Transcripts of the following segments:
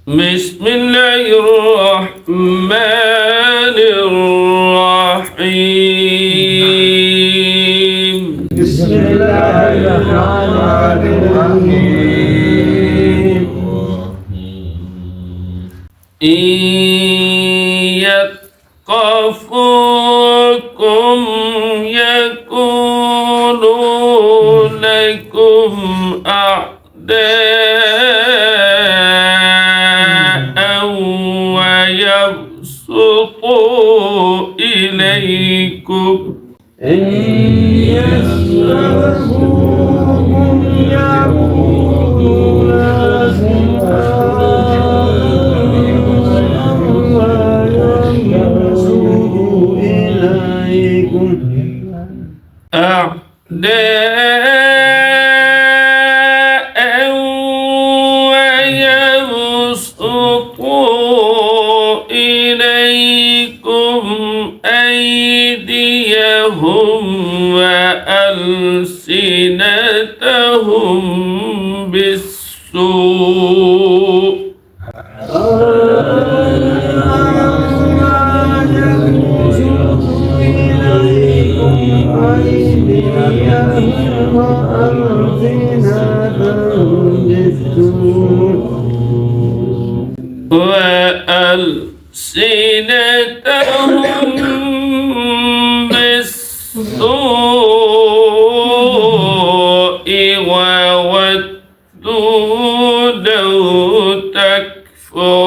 بسم الله الرحمن الرحيم. بسم الله الرحمن الرحيم. إن يثقفوكم يكونوا لكم أعداء ويبسطوا إليكم إن يسلبوكم يعودوا لكم ويبسطوا إليكم أعداء ويبسطوا إليكم أيديهم وألسنتهم بالسوء وألسنتهم بالسوء وودوا لو تكفرون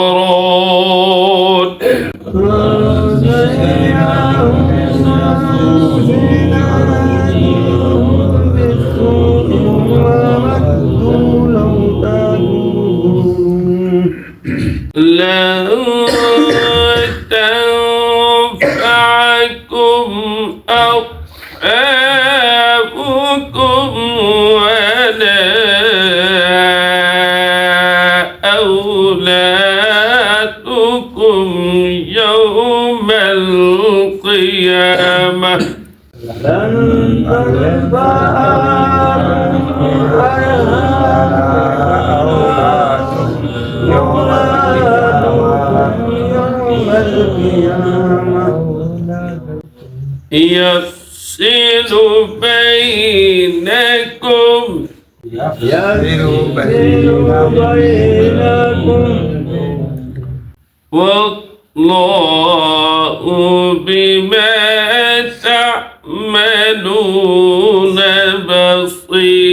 لن تنفعكم أرحامكم ولا أولادكم يوم القيامة. لن تنفعكم يوم القيامة يفصل بينكم والله بما تعملون بصير.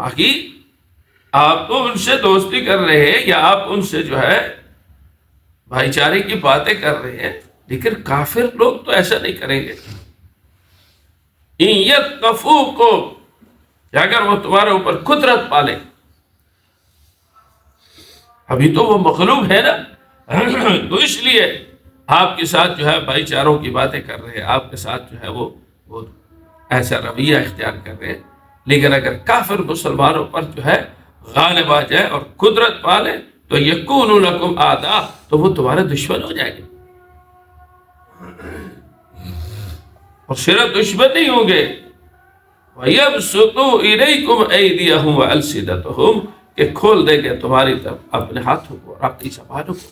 باقی آپ تو ان سے دوستی کر رہے ہیں یا آپ ان سے جو ہے بھائی چارے کی باتیں کر رہے ہیں، لیکن کافر لوگ تو ایسا نہیں کریں گے. ان یتقفوکم، کہ اگر وہ تمہارے اوپر قدرت پالے، ابھی تو وہ مغلوب ہے نا، تو اس لیے آپ کے ساتھ جو ہے بھائی چاروں کی باتیں کر رہے ہیں، آپ کے ساتھ جو ہے وہ ایسا رویہ اختیار کر رہے ہیں. لیکن اگر کافر مسلمانوں پر جو ہے غالب آ جائے اور قدرت پالے تو یکونوا لکم اعداء، تو وہ تمہارے دشمن ہو جائیں گے. اور صرف دشمن نہیں ہوں گے، وَيَبْسُطُوا إِلَيْكُمْ أَيْدِيَهُمْ وَأَلْسِنَتَهُمْ، کہ کھول دیں گے تمہاری طرف اپنے ہاتھوں کو اور اپنی زبانوں کو.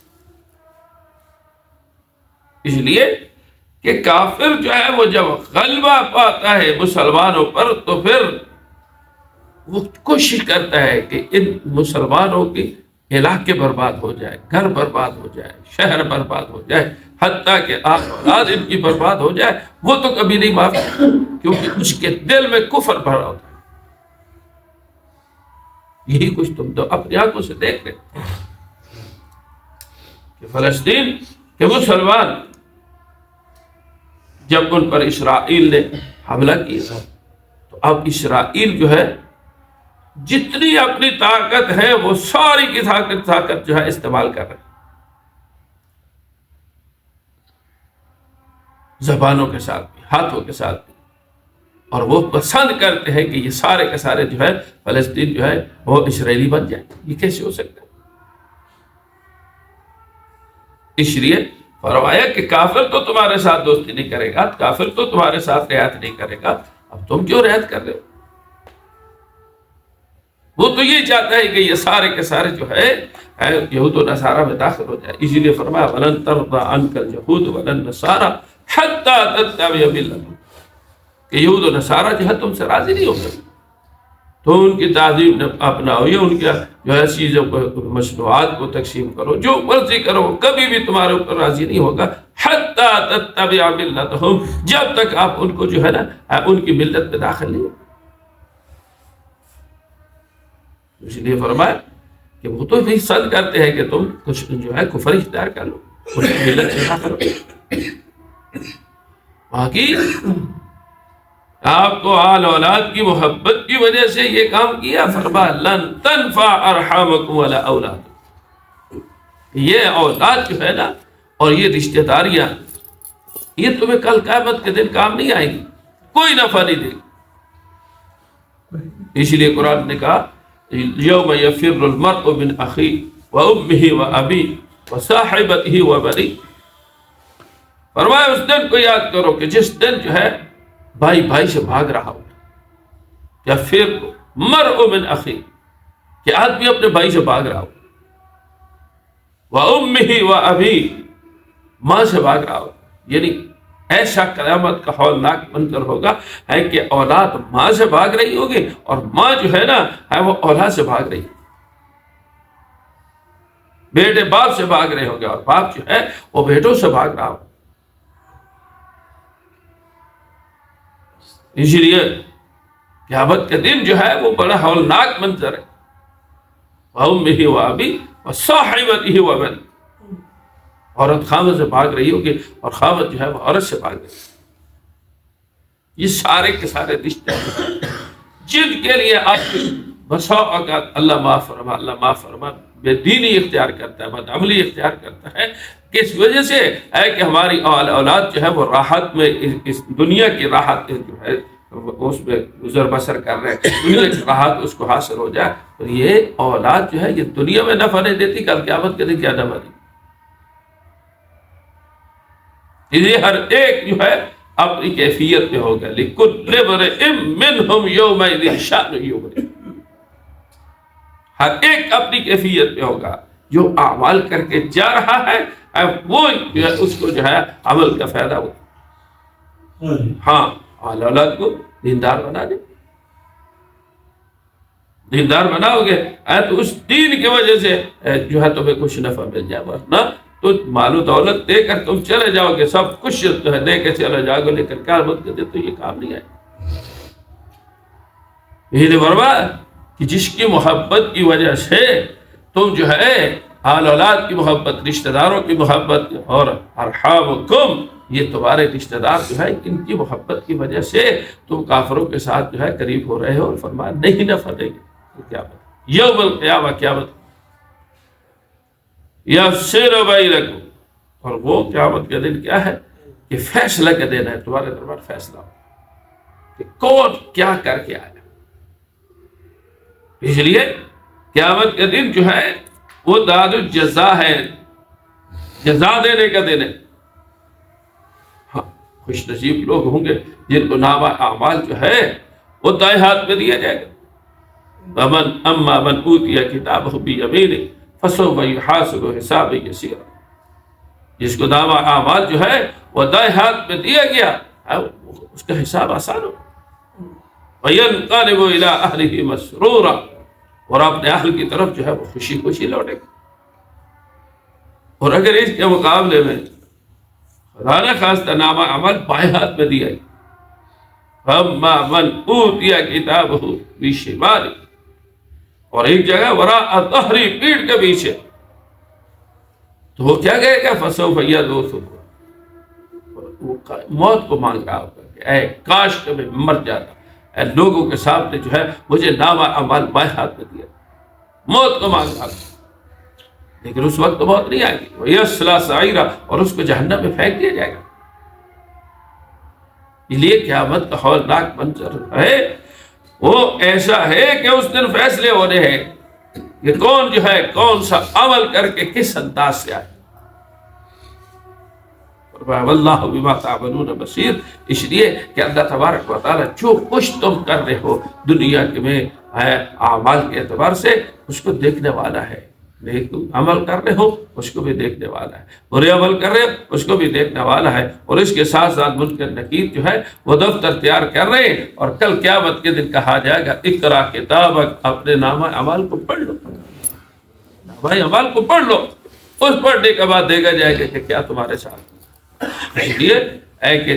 اس لیے کہ کافر جو ہے وہ جب غلبہ پاتا ہے مسلمانوں پر تو پھر وہ کوشش کرتا ہے کہ ان مسلمانوں کے علاقے برباد ہو جائے، گھر برباد ہو جائے، شہر برباد ہو جائے، حتیٰ کہ اولاد ان کی برباد ہو جائے. وہ تو کبھی نہیں معاف کرتا، کیونکہ اس کے دل میں کفر بھرا ہوتا ہے. یہی کچھ تم تو اپنی آنکھوں سے دیکھ رہے کہ فلسطین کے مسلمان جب ان پر اسرائیل نے حملہ کیا تو اب اسرائیل جو ہے جتنی اپنی طاقت ہے وہ ساری کی طاقت جو ہے استعمال کر رہے ہیں، زبانوں کے ساتھ بھی، ہاتھوں کے ساتھ بھی. اور وہ پسند کرتے ہیں کہ یہ سارے کے سارے جو ہے فلسطین جو ہے وہ اسرائیلی بن جائے. یہ کیسے ہو سکتا ہے؟ اس لیے فرمایا کہ کافر تو تمہارے ساتھ دوستی نہیں کرے گا، کافر تو تمہارے ساتھ رعایت نہیں کرے گا، اب تم کیوں رعایت کر رہے ہو؟ وہ تو یہ چاہتا ہے کہ یہ سارے کے سارے جو ہے یہود و نصارہ میں داخل ہو جائے. اسی لیے فرمایا وَلَن تَرْضَىٰ عَنْكَ الْيَهُودُ وَلَا النَّصَارَىٰ حَتَّىٰ تَتَّبِعَ مِلَّتَهُمْ، کہ یہود و نصارہ جو ہے تم سے راضی نہیں ہوگا، تو ان کی تعظیم اپناؤ، یہ ان کے جو ہے چیزوں کو، مصنوعات کو تقسیم کرو، جو مرضی کرو، کبھی بھی تمہارے اوپر راضی نہیں ہوگا. حَتَّىٰ تَتَّبِعَ مِلَّتَهُمْ، جب تک آپ ان کو جو ہے نا ان کی ملت میں داخل نہیں ہو. اس لیے فرمایا کہ وہ تو بھی صد کرتے ہیں کہ تم کچھ جو ہے کفر اختیار کر لو، اس کی ملت سے داخل ہو. باقی آپ کو آل اولاد کی محبت کی وجہ سے یہ کام کیا. فرمایا لن تنفع ارحامکم ولا اولاد، یہ اولاد جو ہے نا اور یہ رشتہ داریاں یہ تمہیں کل قیامت کے دن کام نہیں آئیں گی، کوئی نفع نہیں دے گی. اس لیے قرآن نے کہا یوم یفر المرء من اخیہ وامہ وابیہ وصاحبتہ وبنیہ، فرمایا اس دن کو یاد کرو کہ جس دن جو ہے بھائی بھائی سے بھاگ رہا ہو. یا پھر مرء من اخیہ، کہ آدمی اپنے بھائی سے بھاگ رہا ہو، وامہ وابیہ، ماں سے بھاگ رہا ہو. یعنی ایسا قیامت کا ہولناک منظر ہوگا ہے کہ اولاد ماں سے بھاگ رہی ہوگی اور ماں جو ہے نا وہ اولاد سے بھاگ رہی، بیٹے باپ سے بھاگ رہے ہوں گے اور باپ جو ہے وہ بیٹوں سے بھاگ رہا ہو. اسی لیے قیامت کے دن جو ہے وہ بڑا ہولناک منظر ہے. وَأُمِّهِ وَأَبِيهِ وَصَاحِبَتِهِ وَبَنِيهِ، عورت خاوند سے بھاگ رہی ہوگی اور خاوند جو ہے وہ عورت سے بھاگ رہی ہے. یہ سارے کے سارے رشتے جن کے لیے آپ بسا اوقات اللہ معاف فرما، اللہ معاف فرما، بے دینی اختیار کرتا ہے، بدعملی اختیار کرتا ہے، کس وجہ سے ہے کہ ہماری اولاد جو ہے وہ راحت میں، اس دنیا کی راحت جو ہے اس میں گزر بسر کر رہے ہیں، دنیا کی راحت اس کو حاصل ہو جائے. اور یہ اولاد جو ہے یہ دنیا میں نفع نہیں دیتی، کل قیامت کے دن کیا نفع دی. یہ ہر ایک جو ہے اپنی کیفیت میں ہوگا. لِكُلِّ امْرِئٍ مِّنْهُمْ يَوْمَئِذٍ شَأْنٌ يُغْنِيهِ، ہر ایک اپنی کیفیت میں ہوگا. جو اعمال کر کے جا رہا ہے وہ اس کو جو ہے عمل کا فائدہ ہوگا. ہاں اولاد کو دیندار بنا دے، دیندار بناؤ گے تو اس دین کی وجہ سے جو ہے تمہیں کچھ نفع مل جائے. ورنہ تو مال و دولت دے کر تم چلے جاؤ گے، سب کچھ جو ہے دے کے چلے جاؤ گے، لیکن قیامت کے دن تو یہ کام نہیں آئے. یہ فرمایا کہ جس کی محبت کی وجہ سے تم جو ہے آل اولاد کی محبت، رشتہ داروں کی محبت، اور ارحامکم، یہ تمہارے رشتہ دار جو ہے ان کی محبت کی وجہ سے تم کافروں کے ساتھ جو ہے قریب ہو رہے ہو، اور فرمایا نہیں نفع دیں گے قیامت، یوم القیامہ، قیامت یفصل بینکم، اور وہ قیامت کا دن کیا ہے کہ فیصلہ کا دن ہے، تمہارے دربار فیصلہ کہ کون کیا کر کے آیا۔ اس لیے قیامت کا دن جو ہے وہ داد الجزا ہے، جزا دینے کا دن ہے۔ ہاں، خوش نصیب لوگ ہوں گے جن کو نامہ اعمال جو ہے وہ دائیں ہاتھ میں دیا جائے گا۔ اما من اوتی کتابہ بیمینہ فسوف یحاسب حسابا یسیرا، جس کو نامہ اعمال جو ہے وہ دائیں ہاتھ میں دیا گیا اس کا حساب آسان ہو، وینقلب الی اہلہ مسرورا، اور اپنے اہل کی طرف جو ہے وہ خوشی خوشی لوٹے گا۔ اور اگر اس کے مقابلے میں خدا نہ خواستہ نامہ عمل بائیں ہاتھ میں دیا گیا، اما من اوتی کتابہ بشمالہ، اور ایک جگہ وراء ظہری، پیٹھ کے پیچھے، تو وہ کیا کہے گا فسوف یدعو ثبورا، وہ موت کو مانگ رہا ہوگا کہ اے کاش کہ میں مر جاتا، اے لوگوں کے سامنے جو ہے مجھے نامہ اعمال بائیں ہاتھ میں دیا، موت کو مانگ رہا ہوگا۔ لیکن اس وقت تو موت نہیں آئے گی، وَيَصْلَىٰ سَعِيرًا، اور اس کو جہنم میں پھینک دیا جائے گا۔ اس لیے قیامت کا ہولناک منظر ہے وہ ایسا ہے کہ اس دن فیصلے ہونے ہیں کہ کون جو ہے کون سا عمل کر کے کس انداز سے آئے۔ واللہ بما تعملون بصیر، اس لیے کہ اللہ تبارک و تعالیٰ جو کچھ تم کر رہے ہو دنیا میں اعمال کے اعتبار سے اس کو دیکھنے والا ہے۔ نیک عمل کر رہے ہو اس کو بھی دیکھنے والا ہے، برے عمل کر رہے ہو اس کو بھی دیکھنے والا ہے، اور اس کے ساتھ ساتھ منکر نکیر جو ہے وہ دفتر تیار کر رہے ہیں، اور کل قیامت کے دن کہا جائے گا اقرا کتابک، اپنے نامہ اعمال کو پڑھ لو، نامہ اعمال کو پڑھ لو، اس پڑھنے کے بعد دیکھا جائے گا کہ کیا تمہارے ساتھ۔ اس لیے اے کہ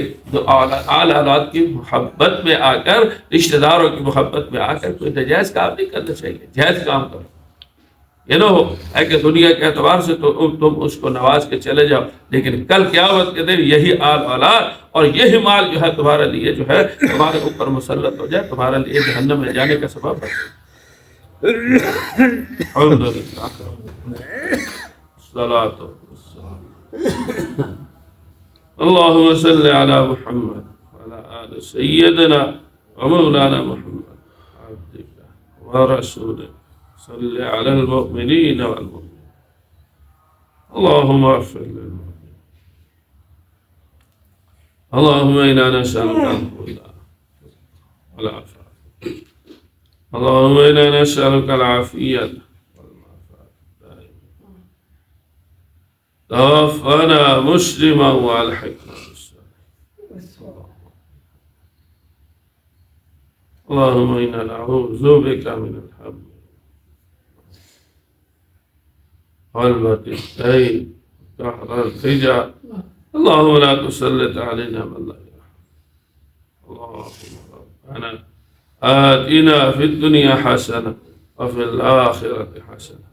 آل اولاد کی محبت میں آ کر، رشتہ داروں کی محبت میں آ کر کوئی ناجائز کام نہیں کرنا چاہیے، جائز کام کرو۔ یہ نہ ہو ہے کہ دنیا کے اعتبار سے تو تم اس کو نواز کے چلے جاؤ، لیکن کل قیامت کے دن یہی آل اولاد اور یہی مال جو ہے تمہارے لیے جو ہے تمہارے اوپر مسلط ہو جائے، تمہارے لیے جہنم میں جانے کا سبب ہے۔ الحمدللہ، الصلاۃ والسلام، اللهم صل على محمد وعلى آل سيدنا ومولانا محمد عبدك ورسولك، صل على المؤمنين والمؤمنات، اللهم اغفر للمؤمنين، اللهم إنا نسألك الهدى والعافية، اللهم إنا نسألك العافية والمعافاة الدائمة، توفنا مسلما والحقنا بالصالحين، اللهم إنا نعوذ بك من الهم غلبة الدين قهر الفجر، اللهم لا تسلط علينا من لا يرحمنا، اللهم ربنا آتنا في الدنيا حسنة وفي الآخرة حسنة،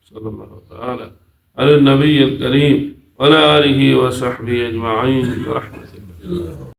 صلى الله تعالى على النبي الكريم وعلى آله وصحبه أجمعين برحمته الله.